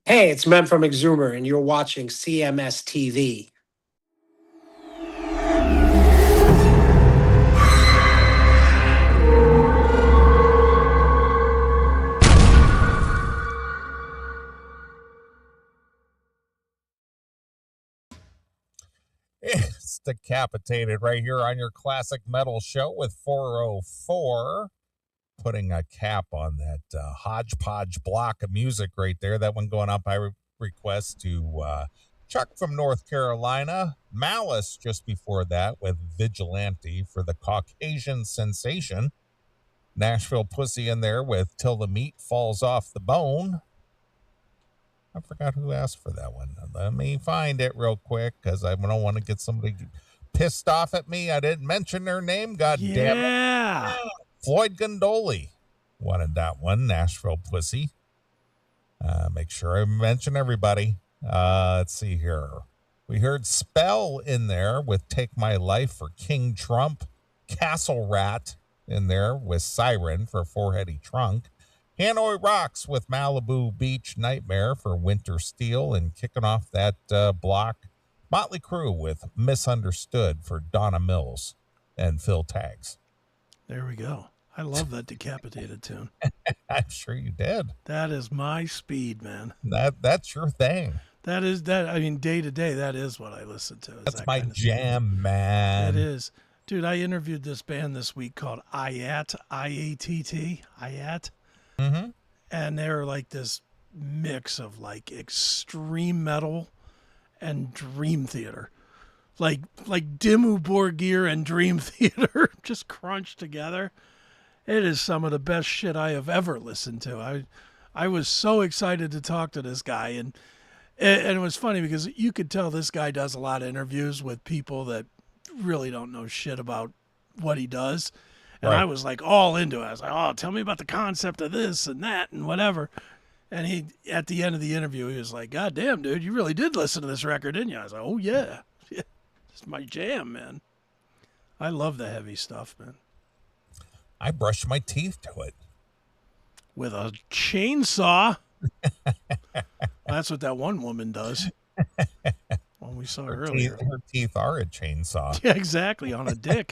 Hey, it's Mem from Exumer, and you're watching CMS TV. It's Decapitated right here on your classic metal show with 404. Putting a cap on that hodgepodge block of music right there. That one going up by request to Chuck from North Carolina. Malice just before that with Vigilante for the Caucasian Sensation. Nashville Pussy in there with Till the Meat Falls Off the Bone. I forgot who asked for that one. Let me find it real quick because I don't want to get somebody pissed off at me. I didn't mention their name. God damn it. Floyd Gondoli wanted that one. Nashville Pussy. Make sure I mention everybody. Let's see here. We heard Spell in there with Take My Life for King Trump. Castle Rat in there with Siren for Foreheady Trunk. Hanoi Rocks with Malibu Beach Nightmare for Winter Steel, and kicking off that block, Motley Crue with Misunderstood for Donna Mills and Phil Taggs. There we go. I love that Decapitated tune. I'm sure you did. That is my speed, man. That's your thing. That is that. I mean, day to day, that is what I listen to. That's my jam, man. It is. Dude, I interviewed this band this week called IATT, I-A-T-T, IATT. Mm-hmm. And they're like this mix of like extreme metal and dream theater. Like Dimmu Borgir and Dream Theater just crunched together. It is some of the best shit I have ever listened to. I was so excited to talk to this guy, and it was funny because you could tell this guy does a lot of interviews with people that really don't know shit about what he does. And right. I was like all into it. I was like, oh, tell me about the concept of this and that and whatever. And he, at the end of the interview, he was like, God damn, dude, you really did listen to this record, didn't you? I was like, oh, yeah. It's my jam, man. I love the heavy stuff, man. I brushed my teeth to it. With a chainsaw. That's what that one woman does. When we saw her earlier. Her teeth are a chainsaw. Yeah, exactly, on a dick.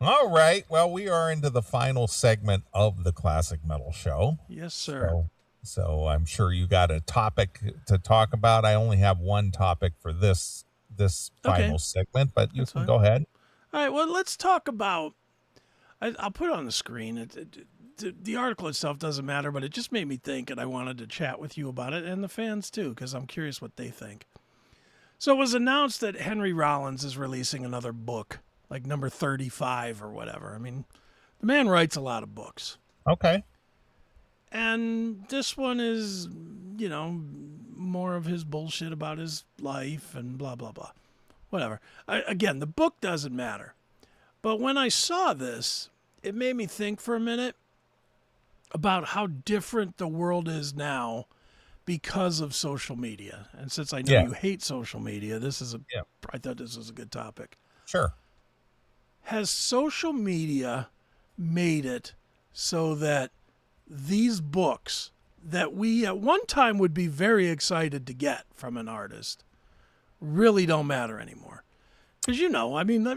All right. Well, we are into the final segment of the Classic Metal Show. Yes, sir. So I'm sure you got a topic to talk about. I only have one topic for this final segment, but you can go ahead. All right. Well, let's talk about. I'll put it on the screen. The article itself doesn't matter, but it just made me think, and I wanted to chat with you about it and the fans too, because I'm curious what they think. So it was announced that Henry Rollins is releasing another book, like number 35 or whatever. I mean, the man writes a lot of books. Okay. And this one is, more of his bullshit about his life and blah, blah, blah. Whatever. Again, the book doesn't matter. But when I saw this, it made me think for a minute about how different the world is now because of social media. And since I know you hate social media, I thought this was a good topic. Sure. Has social media made it so that these books that we at one time would be very excited to get from an artist really don't matter anymore? Because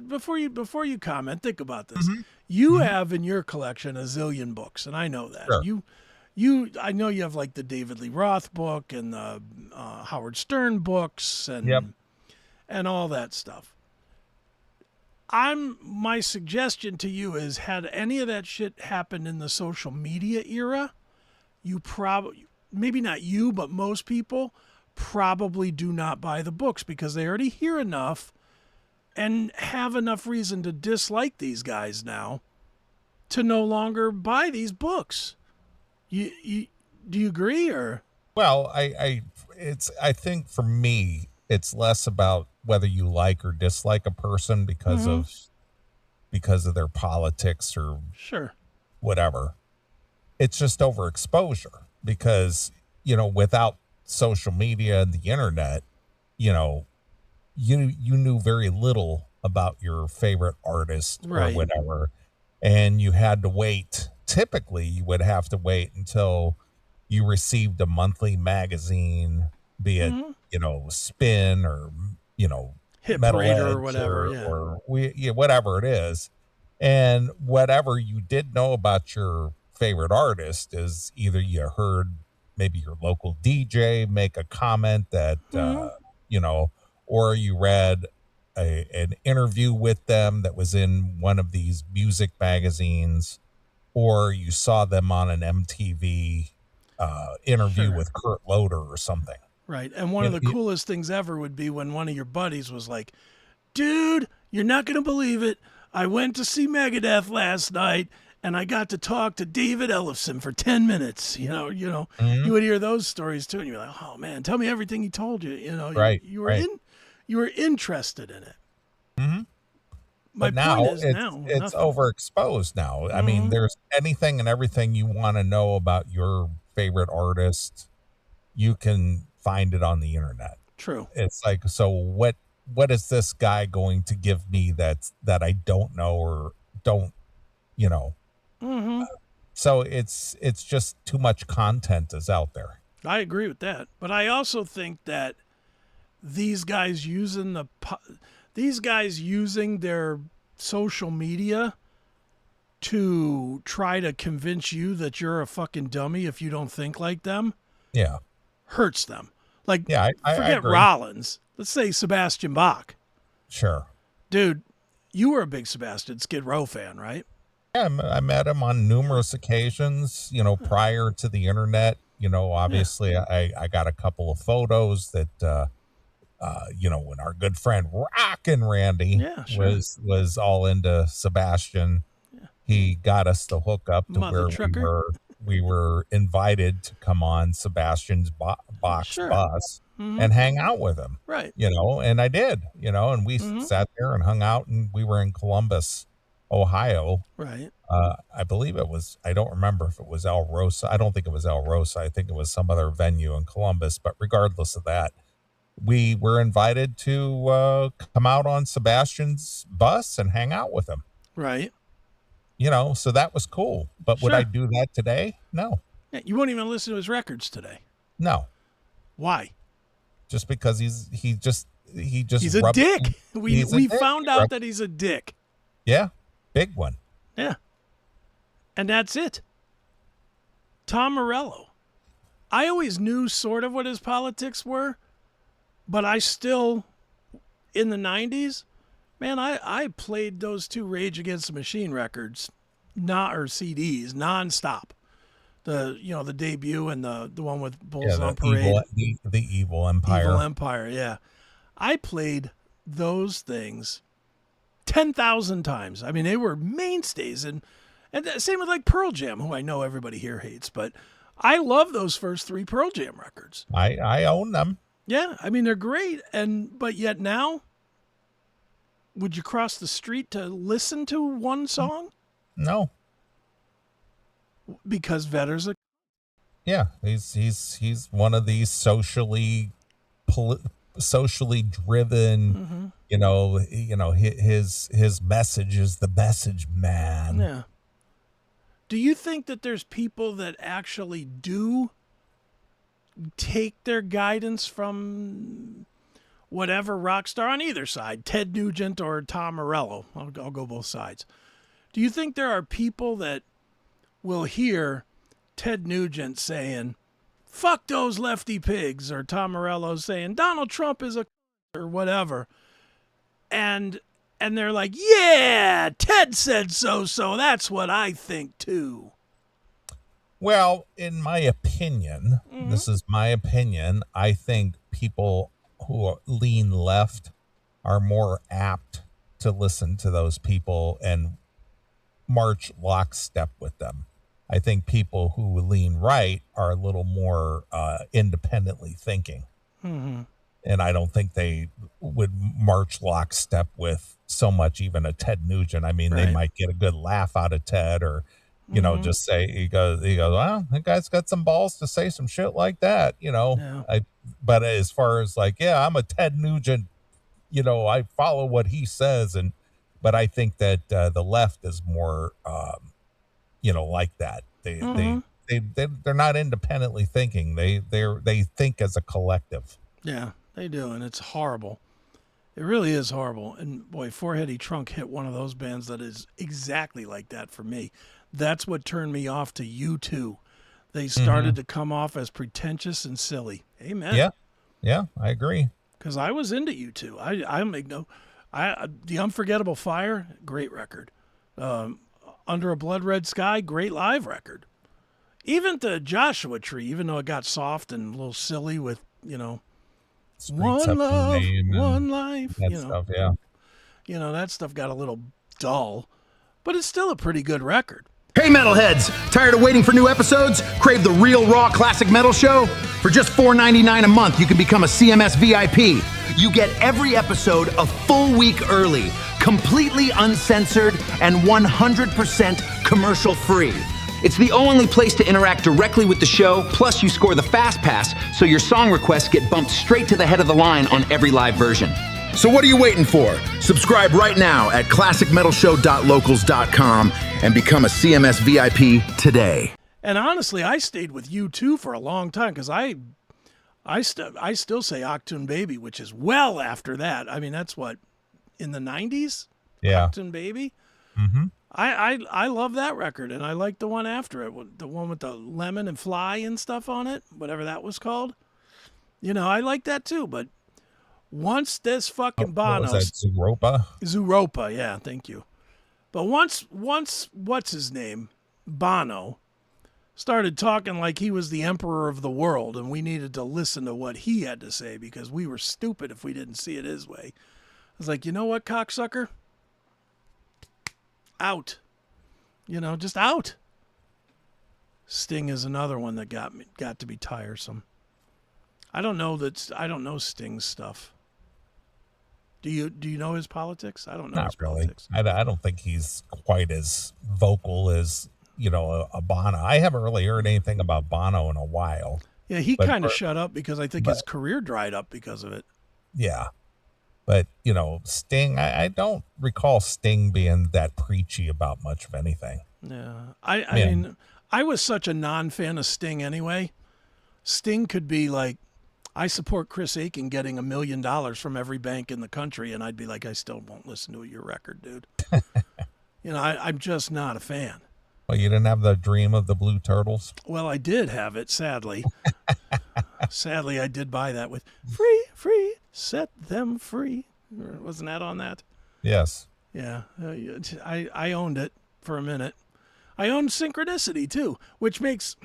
before you comment, think about this. Mm-hmm. You have in your collection a zillion books, and I know that. Sure. I know you have like the David Lee Roth book and the Howard Stern books and all that stuff. My suggestion to you is, had any of that shit happened in the social media era, you probably, maybe not you, but most people probably do not buy the books because they already hear enough and have enough reason to dislike these guys now to no longer buy these books. Do you agree or? Well, I think for me, it's less about whether you like or dislike a person because of their politics or whatever. It's just overexposure because, without social media and the internet, you knew very little about your favorite artist or whatever. And you had to wait typically you would have to wait until you received a monthly magazine, be it, Mhm. Spin or, Hit Metal Parader or Edge whatever. or, Yeah. or whatever it is. And whatever you did know about your favorite artist is either you heard maybe your local DJ make a comment that, Mhm. or you read an interview with them that was in one of these music magazines, or you saw them on an MTV interview Sure. with Kurt Loder or something. Right. And one You of know, the coolest things ever would be when one of your buddies was like, dude, you're not going to believe it. I went to see Megadeth last night and I got to talk to David Ellefson for 10 minutes. You mhm, would hear those stories too. And you're like, oh man, tell me everything he told you. right, right. You were interested in it. hmm My But point now is it's now it's nothing. overexposed now. I mean, Hmm. there's anything and everything you want to know about your favorite artist, you can find it on the internet. True. It's like, so what is this guy going to give me that I don't know or don't, you know? Hmm. So it's just too much content is out there. I agree with that. But I also think that these guys using these guys using their social media to try to convince you that you're a fucking dummy if you don't think like them Yeah. hurts them. Like, Yeah, I forget agree. Rollins. Let's say Sebastian Bach. Sure. Dude, you were a big Sebastian Skid Row fan, right? Yeah, I met him on numerous occasions, prior to the internet. Yeah. Obviously I got a couple of photos that when our good friend Rockin' Randy Yeah, sure. was all into Sebastian, he got us the hook up to Mother where we trucker. were we were invited to come on Sebastian's box Sure. bus Hmm. and hang out with him. Right. And I did, and we Hmm. sat there and hung out, and we were in Columbus, Ohio. Right. I believe I don't remember if it was El Rosa. I don't think it was El Rosa. I think it was some other venue in Columbus. But regardless of that, we were invited to come out on Sebastian's bus and hang out with him. Right. So that was cool. But would I Sure. do that today? No, Yeah, you won't even listen to his records today. no. Why? Just because he just He's a rubs. dick. We He's a we dick. found He out rubs, that he's a dick. yeah, big one. Yeah. And that's it. Tom Morello. I always knew sort of what his politics were, but I still, in the 90s, man, I played those two Rage Against the Machine records, or CDs, nonstop. The debut and the one with Yeah, Bulls the on Parade, evil Evil empire. Empire. Yeah, I played those things 10,000 times. I mean, they were mainstays, and same with like Pearl Jam, who I know everybody here hates, but I love those first three Pearl Jam records. I own them. Yeah, I mean they're great, but yet now, would you cross the street to listen to one song? No. Because Vedder's a Yeah, he's one of these socially driven, mm-hmm. his message is the message, man. Yeah. Do you think that there's people that actually do take their guidance from whatever rock star on either side, Ted Nugent or Tom Morello? I'll go both sides. Do you think there are people that will hear Ted Nugent saying, fuck those lefty pigs, or Tom Morello saying, Donald Trump is a or whatever, and they're like, yeah, Ted said so that's what I think too. Well, in my opinion, Mm-hmm. this is my opinion, I think people who lean left are more apt to listen to those people and march lockstep with them. I think people who lean right are a little more independently thinking. Mm-hmm. And I don't think they would march lockstep with so much even a Ted Nugent. I mean, they Right. might get a good laugh out of Ted, or Mm-hmm. just say he goes, well, that guy's got some balls to say some shit like that. Yeah. But as far as like, yeah, I'm a Ted Nugent, I follow what he says, but I think that the left is more like that. They're not independently thinking. They think as a collective. Yeah, they do, and it's horrible. It really is horrible. And boy, Four Heady Trunk hit one of those bands that is exactly like that for me. That's what turned me off to U2. They started to come off as pretentious and silly. Amen. Yeah, I agree. Because I was into U2. I make no, The Unforgettable Fire, great record. Under a Blood Red Sky, great live record. Even the Joshua Tree, even though it got soft and a little silly with Streets one Up the love, Name and one life, that stuff. Yeah. That stuff got a little dull, but it's still a pretty good record. Hey metalheads, tired of waiting for new episodes? Crave the real raw classic metal show? For just $4.99 a month, you can become a CMS VIP. You get every episode a full week early, completely uncensored, and 100% commercial free. It's the only place to interact directly with the show, plus you score the Fast Pass, so your song requests get bumped straight to the head of the line on every live version. So what are you waiting for? Subscribe right now at classicmetalshow.locals.com and become a CMS VIP today. And honestly, I stayed with U2 for a long time because I still say Octoon Baby, which is well after that. I mean, that's what, in the 90s? Yeah. Octoon Baby? Mm-hmm. I love that record, and I like the one after it, the one with the lemon and fly and stuff on it, whatever that was called. I like that too, but once this fucking Bono... What was that, Zooropa? Zooropa, yeah, thank you. But once what's his name, Bono, started talking like he was the emperor of the world, and we needed to listen to what he had to say because we were stupid if we didn't see it his way. I was like, you know what, cocksucker? Out. Just out. Sting is another one that got to be tiresome. I don't know Sting's stuff. Do you know his politics? I don't know his politics. I don't think he's quite as vocal as, a Bono. I haven't really heard anything about Bono in a while. Yeah, he kind of shut up because I think his career dried up because of it. Yeah. But, Sting, I don't recall Sting being that preachy about much of anything. Yeah. I mean, I was such a non-fan of Sting anyway. Sting could be like, I support Chris Aiken getting $1 million from every bank in the country, and I'd be like, I still won't listen to your record, dude. I'm just not a fan. Well, you didn't have the Dream of the Blue Turtles? Well, I did have it, sadly. Sadly, I did buy that with free, set them free. Wasn't that on that? Yes. Yeah. I owned it for a minute. I owned Synchronicity, too, which makes...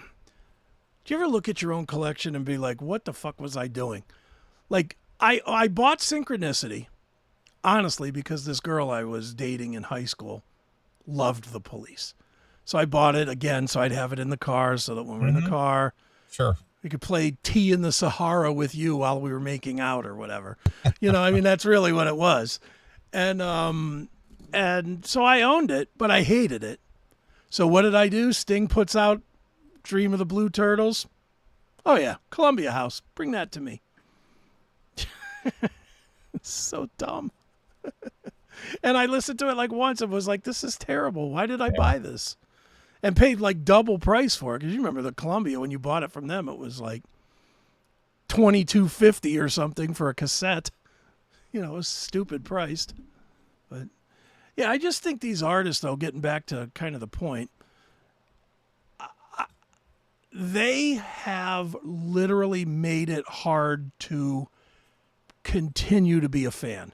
Do you ever look at your own collection and be like, what the fuck was I doing? Like, I bought Synchronicity, honestly, because this girl I was dating in high school loved the Police. So I bought it again so I'd have it in the car so that when we're in the car, sure, we could play Tea in the Sahara with you while we were making out or whatever. I mean, that's really what it was. And so I owned it, but I hated it. So what did I do? Sting puts out Dream of the Blue Turtles. Oh yeah, Columbia House. Bring that to me. It's so dumb. And I listened to it like once and was like, this is terrible. Why did I buy this? And paid like double price for it. Because you remember the Columbia, when you bought it from them, it was like $22.50 or something for a cassette. It was stupid priced. But yeah, I just think these artists, though, getting back to kind of the point, they have literally made it hard to continue to be a fan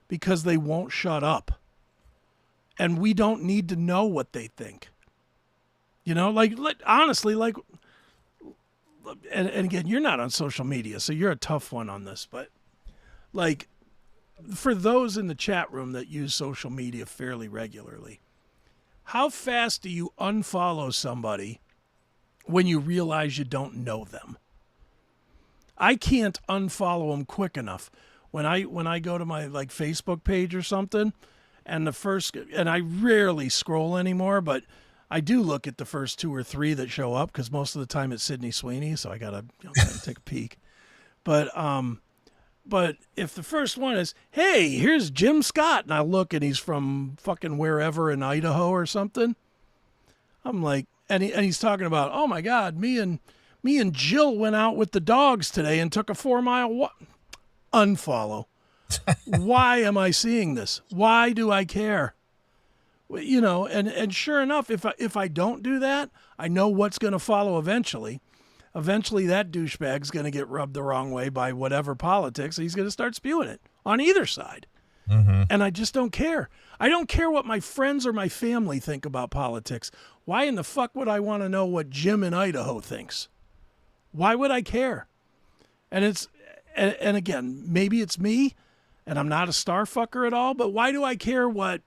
because they won't shut up. And we don't need to know what they think. Honestly, and again, you're not on social media, so you're a tough one on this, but for those in the chat room that use social media fairly regularly, how fast do you unfollow somebody when you realize you don't know them? I can't unfollow them quick enough. When I go to my Facebook page or something, and I rarely scroll anymore, but I do look at the first 2 or 3 that show up because most of the time it's Sydney Sweeney, so I gotta take a peek. But if the first one is, hey, here's Jim Scott, and I look and he's from fucking wherever in Idaho or something, I'm like, and he's talking about, oh my God, me and Jill went out with the dogs today and took a 4-mile walk. Unfollow. Why am I seeing this? Why do I care? You know, and sure enough, if I don't do that, I know what's going to follow eventually. Eventually, that douchebag's going to get rubbed the wrong way by whatever politics. He's going to start spewing it on either side. Mm-hmm. And I just don't care. I don't care what my friends or my family think about politics. Why in the fuck would I want to know what Jim in Idaho thinks? Why would I care? And again, maybe it's me and I'm not a star fucker at all, but why do I care what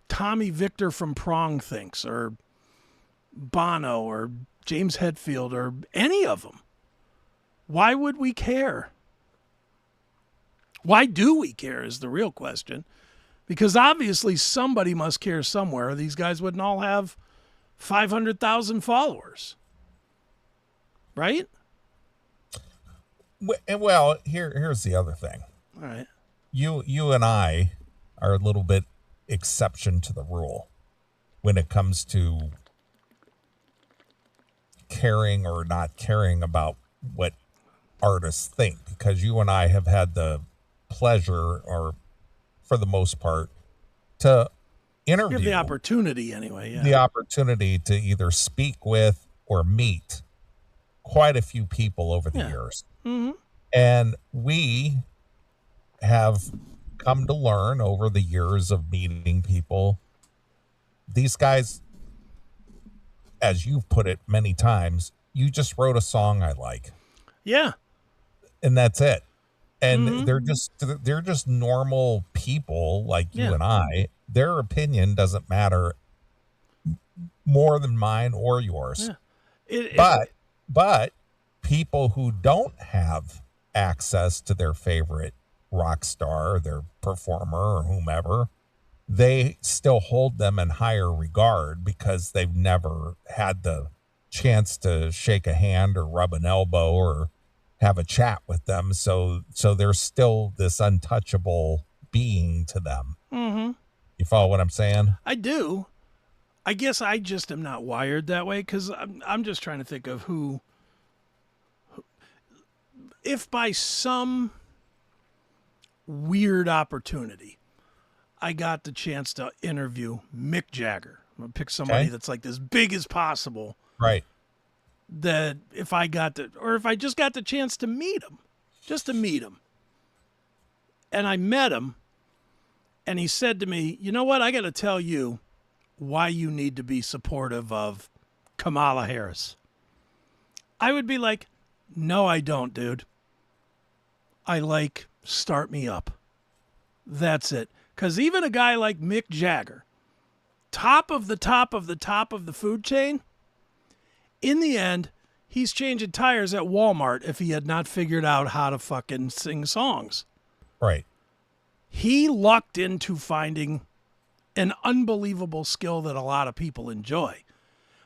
Tommy Victor from Prong thinks, or Bono, or James Hetfield, or any of them? Why would we care? Why do we care is the real question. Because obviously somebody must care somewhere. These guys wouldn't all have 500,000 followers. Right? Well, here's the other thing. All right. You and I are a little bit exception to the rule when it comes to caring or not caring about what artists think, because you and I have had the pleasure, or for the most part, to interview. You have the opportunity anyway. Yeah. The opportunity to either speak with or meet quite a few people over the years. Mm-hmm. And we have come to learn over the years of meeting people, these guys, as you've put it many times, you just wrote a song I like. Yeah. And that's it. And Mm-hmm. they're just normal people like you Yeah. and I. Their opinion doesn't matter more than mine or yours. Yeah. But people who don't have access to their favorite rock star, or their performer, or whomever, they still hold them in higher regard because they've never had the chance to shake a hand or rub an elbow or have a chat with them. So there's still this untouchable being to them. Mm-hmm. You follow what I'm saying? I do. I guess I just am not wired that way, because I'm just trying to think of who, if by some weird opportunity I got the chance to interview Mick Jagger. I'm going to pick somebody that's like as big as possible. Right. That if I just got the chance to meet him, and I met him, and he said to me, you know what, I got to tell you why you need to be supportive of Kamala Harris. I would be like, no, I don't, dude. I like Start Me Up. That's it. Because even a guy like Mick Jagger, top of the top of the top of the food chain, in the end, he's changing tires at Walmart if he had not figured out how to fucking sing songs. Right. He lucked into finding an unbelievable skill that a lot of people enjoy.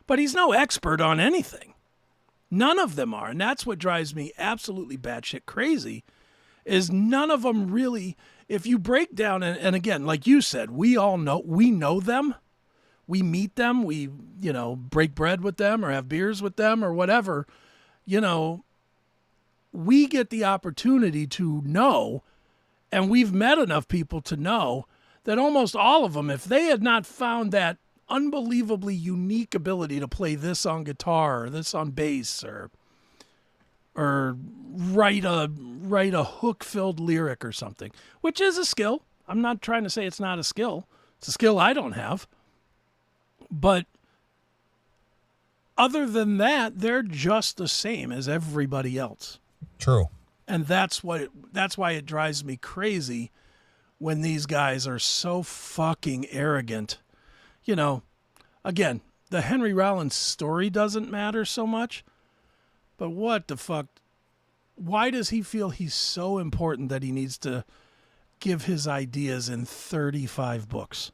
But he's no expert on anything. None of them are. And that's what drives me absolutely batshit crazy, is none of them really, if you break down, and again, like you said, we know them. We meet them. We, break bread with them or have beers with them or whatever. We get the opportunity to know, and we've met enough people to know that almost all of them, if they had not found that unbelievably unique ability to play this on guitar or this on bass or write a hook-filled lyric or something, which is a skill. I'm not trying to say it's not a skill. It's a skill I don't have. But other than that, they're just the same as everybody else. True. And that's why it drives me crazy when these guys are so fucking arrogant. Again, the Henry Rollins story doesn't matter so much, but what the fuck? Why does he feel he's so important that he needs to give his ideas in 35 books?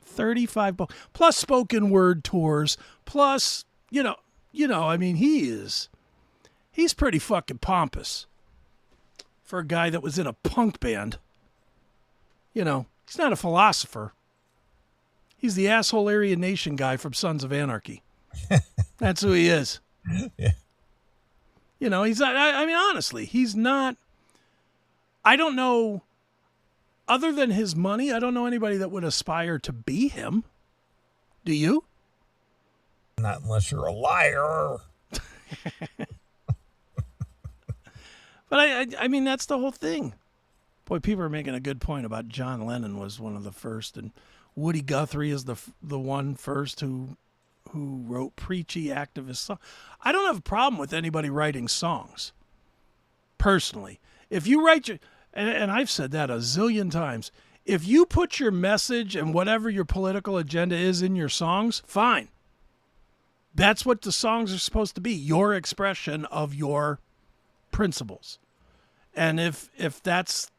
35 books, plus spoken word tours, plus, he's pretty fucking pompous for a guy that was in a punk band. He's not a philosopher. He's the asshole Aryan Nation guy from Sons of Anarchy. That's who he is. Yeah. You know, he's not, I mean, honestly, he's not, I don't know, other than his money, I don't know anybody that would aspire to be him. Do you? Not unless you're a liar. But I mean, that's the whole thing. Boy, people are making a good point about John Lennon was one of the first, and Woody Guthrie is the one first who wrote preachy activist songs. I don't have a problem with anybody writing songs, personally. If you write your, and I've said that a zillion times, if you put your message and whatever your political agenda is in your songs, fine. That's what the songs are supposed to be, your expression of your principles. And if that's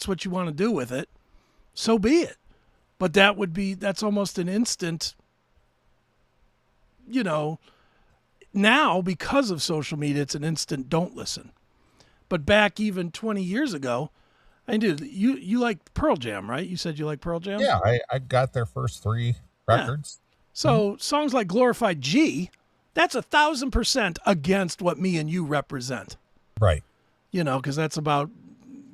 what you want to do with it, so be it. But that's almost an instant, you know, now because of social media, it's an instant don't listen. But back even 20 years ago, I did. You like Pearl Jam, right? You said you like Pearl Jam? Yeah, I got their first 3 records. Yeah. So songs like Glorified G, that's 1,000% against what me and you represent. Right. You know, because that's about,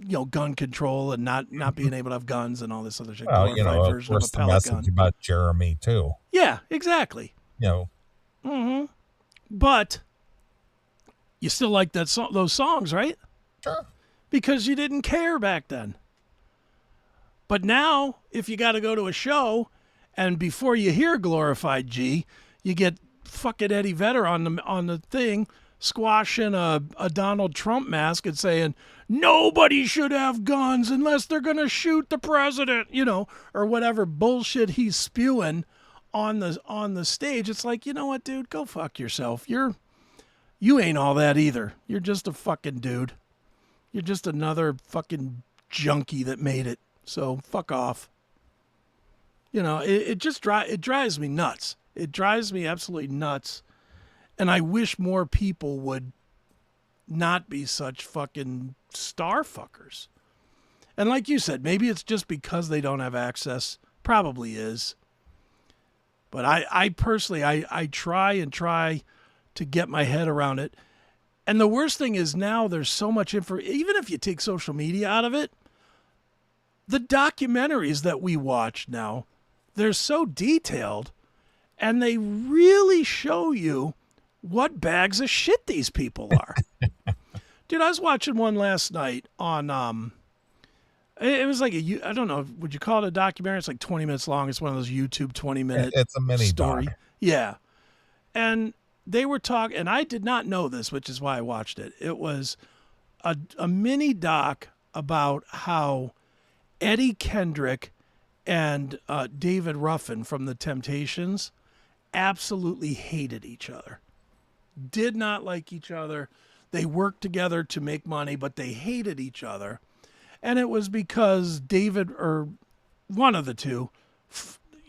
you know, gun control and not being able to have guns and all this other shit. Well, you know, of course, the message about Jeremy, too. Yeah, exactly. You know. Mm-hmm. But you still like those songs, right? Sure. Because you didn't care back then. But now, if you got to go to a show, and before you hear Glorified G, you get fucking Eddie Vedder on the thing, squashing a Donald Trump mask and saying, nobody should have guns unless they're going to shoot the president, you know, or whatever bullshit he's spewing on the stage. It's like, you know what, dude, go fuck yourself. You ain't all that either. You're just a fucking dude. You're just another fucking junkie that made it. So fuck off. You know, it drives me nuts. It drives me absolutely nuts. And I wish more people would not be such fucking star fuckers. And like you said, maybe it's just because they don't have access. Probably is. But I personally, I try to get my head around it. And the worst thing is now there's so much info. Even if you take social media out of it, the documentaries that we watch now, they're so detailed and they really show you what bags of shit these people are. Dude, I was watching one last night on, it was like I don't know, would you call it a documentary? It's like 20 minutes long. It's one of those YouTube 20-minute It's a mini story. doc. Yeah. And they were talking, and I did not know this, which is why I watched it. It was a mini doc about how Eddie Kendrick and David Ruffin from The Temptations absolutely hated each other. Did not like each other. They worked together to make money, but they hated each other. And it was because David, or one of the two,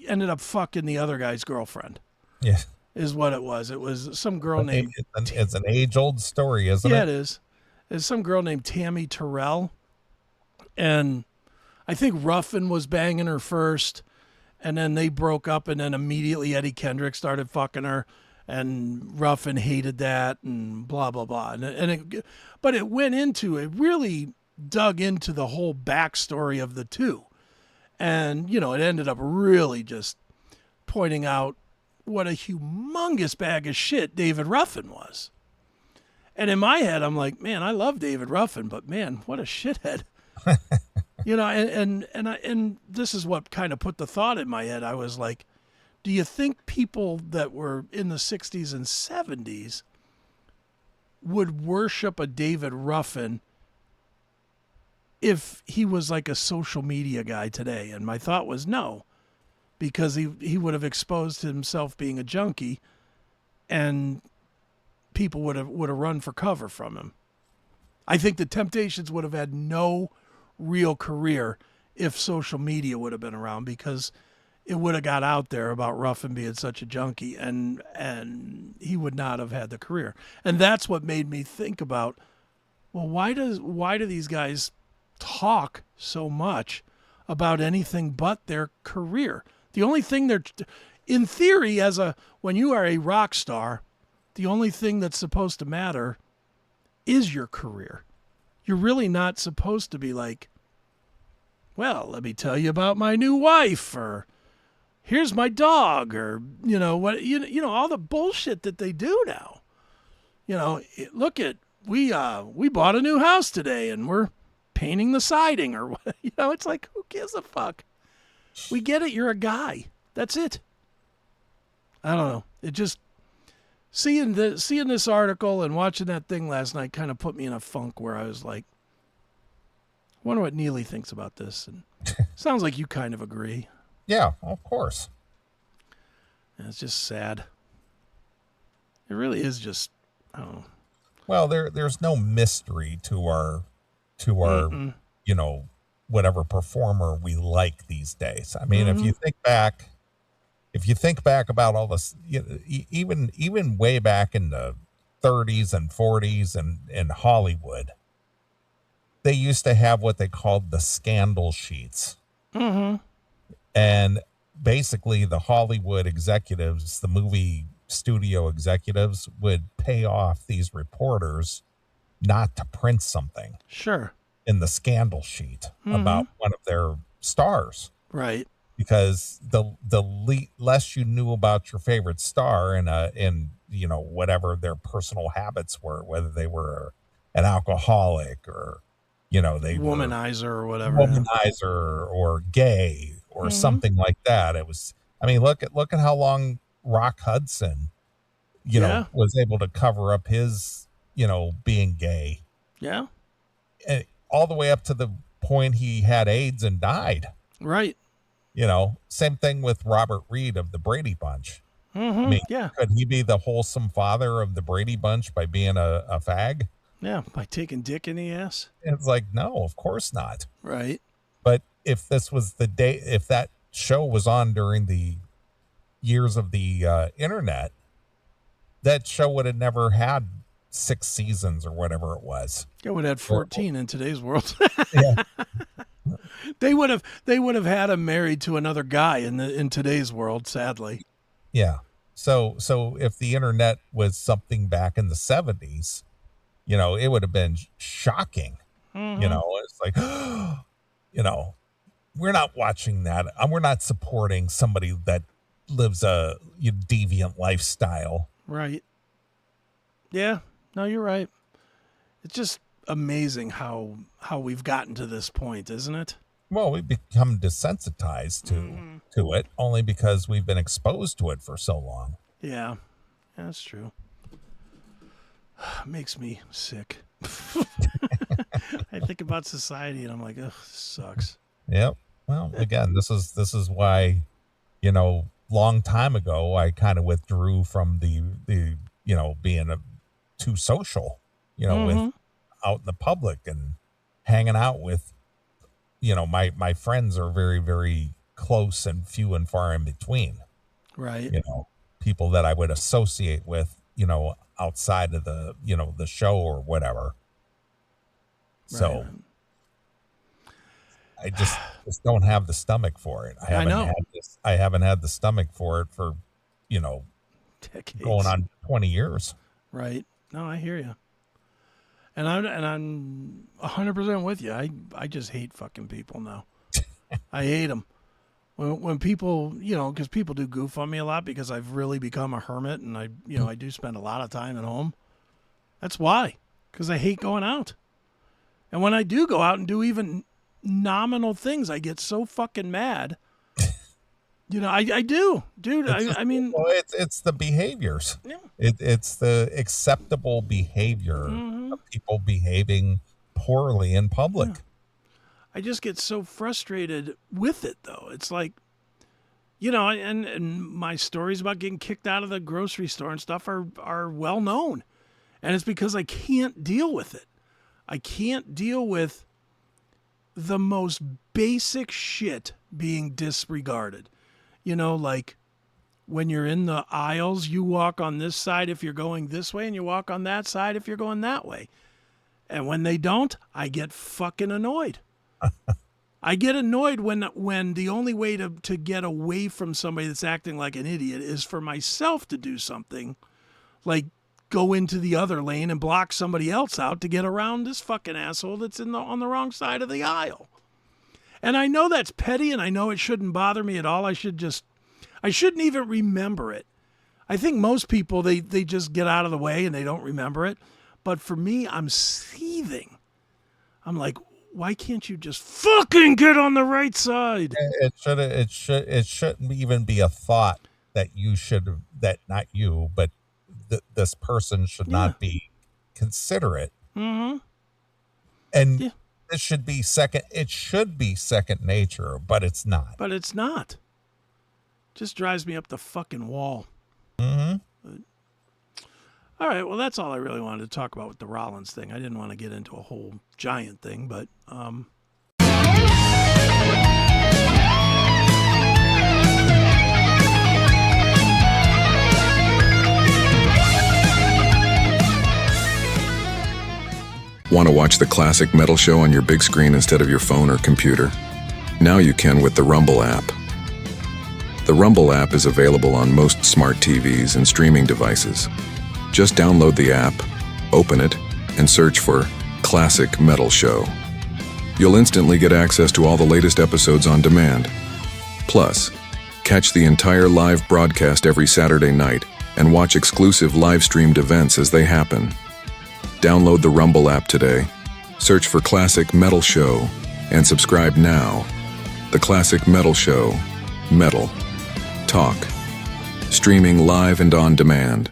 ended up fucking the other guy's girlfriend. Yeah. Is what it was. It was some girl named... It's an age-old story, isn't it? Yeah, it is. It's some girl named Tammy Terrell. And I think Ruffin was banging her first. And then they broke up. And then immediately Eddie Kendrick started fucking her. And Ruffin hated that and blah, blah, blah. But it went into... It really dug into the whole backstory of the two. And, you know, it ended up really just pointing out what a humongous bag of shit David Ruffin was. And in my head, I'm like, man, I love David Ruffin, but man, what a shithead. You know, and this is what kind of put the thought in my head. I was like, do you think people that were in the 60s and 70s would worship a David Ruffin if he was like a social media guy today? And my thought was no. Because he would have exposed himself being a junkie, and people would have run for cover from him. I think the Temptations would have had no real career if social media would have been around, because it would have got out there about Ruffin being such a junkie, and he would not have had the career. And that's what made me think about, well, why do these guys talk so much about anything but their career? The only thing they're, in theory, when you are a rock star, the only thing that's supposed to matter is your career. You're really not supposed to be like, well, let me tell you about my new wife, or here's my dog, or all the bullshit that they do now. Look at we bought a new house today and we're painting the siding, or what. It's like, who gives a fuck? We get it. You're a guy. That's it. I don't know. It just seeing this article and watching that thing last night kind of put me in a funk where I was like, I wonder what Neely thinks about this. And sounds like you kind of agree. Yeah, of course. And it's just sad. It really is just, I don't know. Well, there's no mystery to our whatever performer we like these days. I mean, if you think back about all this, even way back in the 30s and 40s and in Hollywood, they used to have what they called the scandal sheets. Mm-hmm. And basically the Hollywood executives, the movie studio executives, would pay off these reporters not to print something. Sure. In the scandal sheet about one of their stars. Right. Because the less you knew about your favorite star and whatever their personal habits were, whether they were an alcoholic or they womanizer or whatever, or gay or something like that. It was, I mean, look at how long Rock Hudson, was able to cover up his, being gay. Yeah. And all the way up to the point he had AIDS and died. Right. Same thing with Robert Reed of the Brady Bunch. Mm-hmm. I mean, yeah. Could he be the wholesome father of the Brady Bunch by being a fag? Yeah, by taking dick in the ass. It's like, no, of course not. Right. But if this was if that show was on during the years of the internet, that show would have never had 6 seasons or whatever it was. It would have had 14 in today's world. Yeah. They would have had him married to another guy in today's world, sadly. Yeah. So if the internet was something back in the 70s, it would have been shocking. It's like, we're not watching that. We're not supporting somebody that lives a deviant lifestyle. Right. Yeah. No, you're right. It's just amazing how we've gotten to this point, isn't it? Well, we've become desensitized to it only because we've been exposed to it for so long. Yeah, that's true. Makes me sick. I think about society and I'm like, ugh, this sucks. Yep. Well, again, this is why, long time ago, I kind of withdrew from the being too social, with out in the public and hanging out with, my friends are very, very close and few and far in between. Right. People that I would associate with, outside of the, the show or whatever. So I just don't have the stomach for it. I haven't had the stomach for it for, decades. Going on 20 years. Right. No, I hear you. And I'm 100% with you. I just hate fucking people now. I hate them. When people, because people do goof on me a lot because I've really become a hermit and I do spend a lot of time at home. That's why. Because I hate going out. And when I do go out and do even nominal things, I get so fucking mad. I do, dude. I mean, well, it's the behaviors. Yeah. It's the acceptable behavior of people behaving poorly in public. Yeah. I just get so frustrated with it, though. It's like, and my stories about getting kicked out of the grocery store and stuff are well known, and it's because I can't deal with it. I can't deal with the most basic shit being disregarded. Like when you're in the aisles, you walk on this side if you're going this way and you walk on that side if you're going that way. And when they don't, I get fucking annoyed. I get annoyed when the only way to get away from somebody that's acting like an idiot is for myself to do something like go into the other lane and block somebody else out to get around this fucking asshole that's on the wrong side of the aisle. And I know that's petty, and I know it shouldn't bother me at all. I shouldn't even remember it. I think most people, they just get out of the way and they don't remember it. But for me, I'm seething. I'm like, why can't you just fucking get on the right side? It shouldn't even be a thought that you should, that not you, but this person should not be considerate. Mm-hmm. And it should be second nature, but it's not. But it's not. Just drives me up the fucking wall. Mm-hmm. All right, well, that's all I really wanted to talk about with the Rollins thing. I didn't want to get into a whole giant thing, but Want to watch the classic metal show on your big screen instead of your phone or computer? Now you can with the Rumble app. The Rumble app is available on most smart TVs and streaming devices. Just download the app, open it, and search for Classic Metal Show. You'll instantly get access to all the latest episodes on demand. Plus, catch the entire live broadcast every Saturday night and watch exclusive live-streamed events as they happen. Download the Rumble app today, search for Classic Metal Show, and subscribe now. The Classic Metal Show. Metal. Talk. Streaming live and on demand.